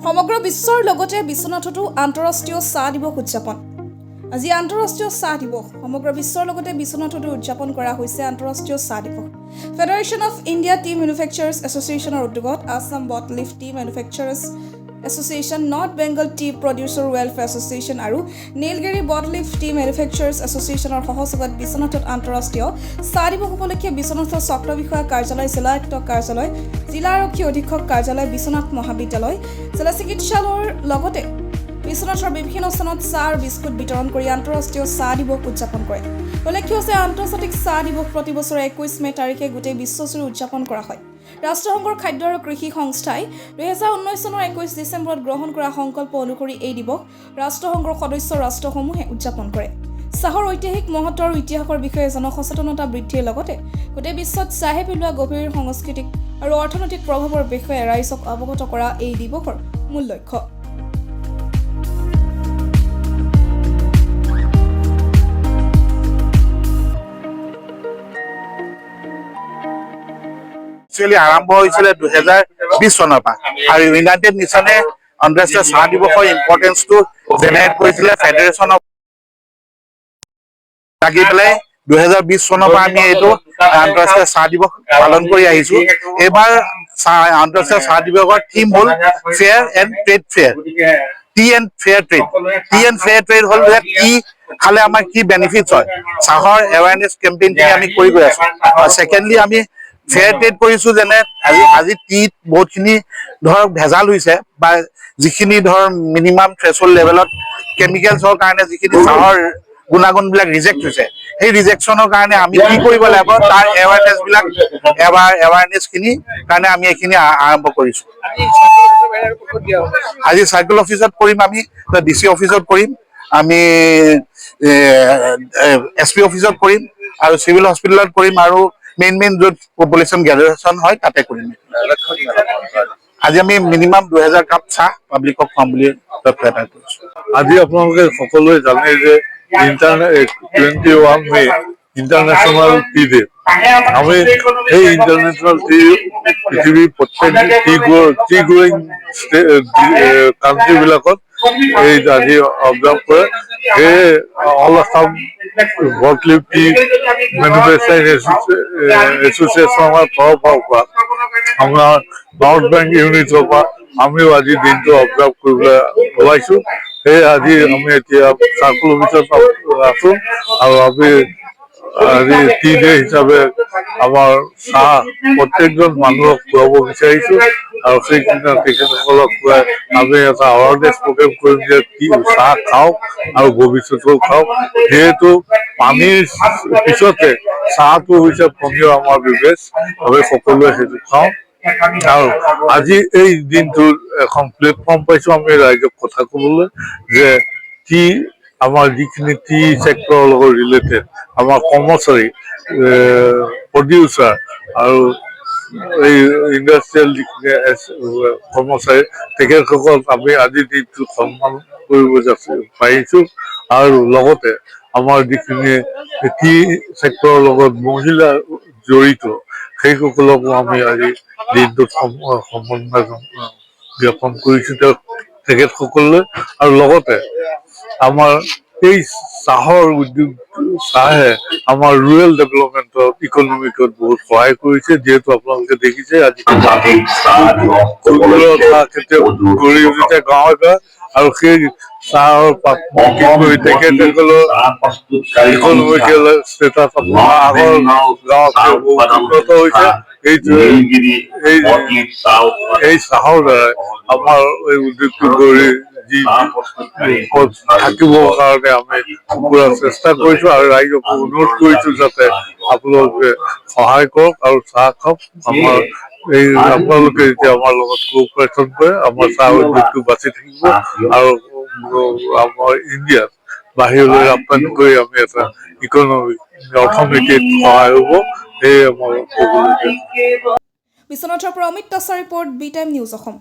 সমগ্ৰ বিশ্বৰ লগতে বিশ্বনাথতো আন্তঃৰাষ্ট্ৰীয় চাহ দিৱস উদযাপন। আজি আন্তঃৰাষ্ট্ৰীয় চাহ দিৱস। সমগ্ৰ বিশ্বৰ লগতে বিশ্বনাথতো উদযাপন কৰা হৈছে আন্তঃৰাষ্ট্ৰীয় চাহ দিৱস। Federation of India tea manufacturers এছ'চিয়েশ্যনৰ উদ্যোগত Assam bought leaf tea manufacturers association, north Bengal tea producer welfare association আৰু নীলগিৰি বটলিফ টি মেনুফেকচাৰাৰ্ছ এছ'চিয়েশ্যনৰ সহযোগত বিশ্বনাথত আন্তঃৰাষ্ট্ৰীয় চাহ দিৱস উপলক্ষে বিশ্বনাথৰ চক্ৰ বিষয়া কাৰ্যালয়, জিলা আয়ুক্ত কাৰ্যালয়, জিলা আৰক্ষী অধীক্ষক কাৰ্যালয়, বিশ্বনাথ মহাবিদ্যালয়, জিলা চিকিৎসালয়ৰ লগতে বিশ্বনাথৰ বিভিন্ন স্থানত চাহ আৰু বিস্কুট বিতৰণ কৰি আন্তঃৰাষ্ট্ৰীয় চাহ দিৱস উদযাপন কৰে। উল্লেখ্য যে আন্তৰ্জাতিক চাহ দিৱস প্ৰতি বছৰে 21 মে তাৰিখে গোটেই বিশ্বজুৰি উদযাপন কৰা হয়। ৰাষ্ট্ৰসংঘৰ খাদ্য আৰু কৃষি সংস্থাই 2019 চনৰ 21 ডিচেম্বৰত গ্ৰহণ কৰা সংকল্প অনুসৰি এই দিৱস ৰাষ্ট্ৰসংঘৰ সদস্য ৰাষ্ট্ৰসমূহে উদযাপন কৰে। চাহৰ ঐতিহাসিক মহত্ব আৰু ইতিহাসৰ বিষয়ে জনসচেতনতা বৃদ্ধিৰ লগতে গোটেই বিশ্বত চাহে পেলোৱা গভীৰ সাংস্কৃতিক আৰু অৰ্থনৈতিক প্ৰভাৱৰ বিষয়ে ৰাইজক অৱগত কৰা এই দিৱসৰ মূল লক্ষ্য। আৰম্ভ হৈছিল 2020 চনৰ পৰা আৰু ইউনাইটেড নেশ্যনে আন্তঃৰাষ্ট্ৰীয় চাহ দিৱসৰ ইম্পৰ্টেঞ্চটো জেনেৰেট কৰিছিলে। ফেডাৰেশ্যন অফ লাগি পেলাই 2020 চনৰ পৰা আমি এইটো আন্তঃৰাষ্ট্ৰীয় চাহ দিৱস পালন কৰি আহিছো। এইবাৰ আন্তঃৰাষ্ট্ৰীয় চাহ দিৱসৰ থিম হ'ল fair and trade fair, T and fair trade. T and fair trade হ'ল যে টি খালে আমাৰ কি বেনিফিটছ হয়, চাহৰ এৱাৰনেছ কেম্পেইনখিনি আমি কৰি গৈ আছো। ছেকেণ্ডলি আমি ফেয়াৰ ট্ৰেড কৰিছো, যেনে আজি টিত বহুতখিনি ধৰক ভেজাল হৈছে বা যিখিনি ধৰ মিনিমাম থ্ৰেছহোল্ড লেভেলত কেমিকেলছৰ কাৰণে যিখিনি চাহৰ গুণাগুণবিলাক ৰিজেক্ট হৈছে, সেই ৰিজেকশ্যনৰ কাৰণে আমি কি কৰিব লাগিব, তাৰ এৱাৰনেছখিনি কাৰণে আমি এইখিনি আৰম্ভ কৰিছো। আজি চাৰ্কেল অফিচত কৰিম, আমি DC অফিচত কৰিম, আমি SP অফিচত কৰিম আৰু চিভিল হস্পিটেলত কৰিম আৰু মেইন য'ত পপুলেশ্যন গ্ৰেজুৱেশ্যন হয় তাতে কৰিম। আজি আমি মিনিমাম 2000 কাপ চাহ পাব্লিকক খুৱাম বুলি লক্ষ্য এটা কৰিছো। আজি আপোনালোকে সকলোৱে জানে যে 21 মে ইণ্টাৰনেশ্যনেল টি ডে। আমি এই ইণ্টাৰনেশ্যনেল টি পৃথিৱীৰ প্ৰত্যেক টি গ্ৰোয়িং কাণ্ট্ৰিবিলাকত এই আজি অবজাৰ্ভ কৰে। সেয়ে all Assam bought leaf tea manufacturing এছ'চিয়েশ্যনৰ তৰফৰ পৰা আমাৰ নৰ্থ বেংক ইউনিটৰ পৰা আমিও আজি দিনটো অবজাৰ্ভ কৰিবলৈ ওলাইছো। সেয়ে আজি আমি এতিয়া চাৰ্কুল অফিচত আছো আৰু আমি আজি টি ডে হিচাপে আমাৰ চাহ প্ৰত্যেকজন মানুহক খুৱাব বিচাৰিছো আৰু সেইদিনা তেখেতসকলক খুৱাই আমি এটা এৱাৰনেছ প্ৰগ্ৰেম কৰিম যে কি চাহ খাওক আৰু ভৱিষ্যতেও খাওক। যিহেতু পানীৰ পিছতে চাহটো হৈছে পনীয় আমাৰ বিবেচ, আমি সকলোৱে সেইটো খাওঁ। আৰু আজি এই দিনটোৰ এখন প্লেটফৰ্ম পাইছো আমি ৰাইজক কথা কবলৈ যে টি আমাৰ যিখিনি টি ছেক্টৰৰ লগত ৰিলেটেড আমাৰ কৰ্মচাৰী, প্ৰডিউচাৰ আৰু এই ইণ্ডাষ্ট্ৰিয়েল যিখিনি কৰ্মচাৰী, তেখেতসকলক আমি আজিৰ দিনটো সন্মান কৰিব পাৰিছো। আৰু লগতে আমাৰ যিখিনি টি ছেক্টৰৰ লগত মহিলা জড়িত সেইসকলকো আমি আজি দিনটোত সমন্বয় জ্ঞাপন কৰিছো তেখেতসকললৈ। আৰু লগতে আমাৰ এই চাহৰ উদ্যোগ, চাহে আমাৰ ৰুৰেল ডেভেলপমেণ্টত ইকনমিকত বহুত সহায় কৰিছে। যিহেতু আপোনালোকে দেখিছে আজি চাহ খেতিয়ক গঢ়ি উঠিছে গাঁৱে গাঁৱে আৰু সেই চাহৰ পাত বিক্ৰী কৰি তেখেতসকলৰ ইকনমিকেল ষ্টেটাছ আগৰ গাঁৱতকৈ বহুত উন্নত হৈছে। এই চাহৰ দ্বাৰাই আমাৰ এই উদ্যোগটো গঢ়ি থাকিবৰ কাৰণে আমি পুৰা চেষ্টা কৰিছো আৰু ৰাইজক অনুৰোধ কৰিছো যাতে আপোনালোকে সহায় কৰক আৰু চাহ খাওক। আমাৰ এই আপোনালোকে যেতিয়া আমাৰ লগত কোঅপাৰেশ্যন কৰে আমাৰ চাহ উদ্যোগটো বাচি থাকিব আৰু আমাৰ ইণ্ডিয়াত বাহিৰলৈ ৰপ্তানি কৰি আমি এটা অৰ্থনীতিত সহায় হ'ব। সেয়ে মই বিশ্বনাথৰ পৰা অমিত দাসৰ report, B time news Assam.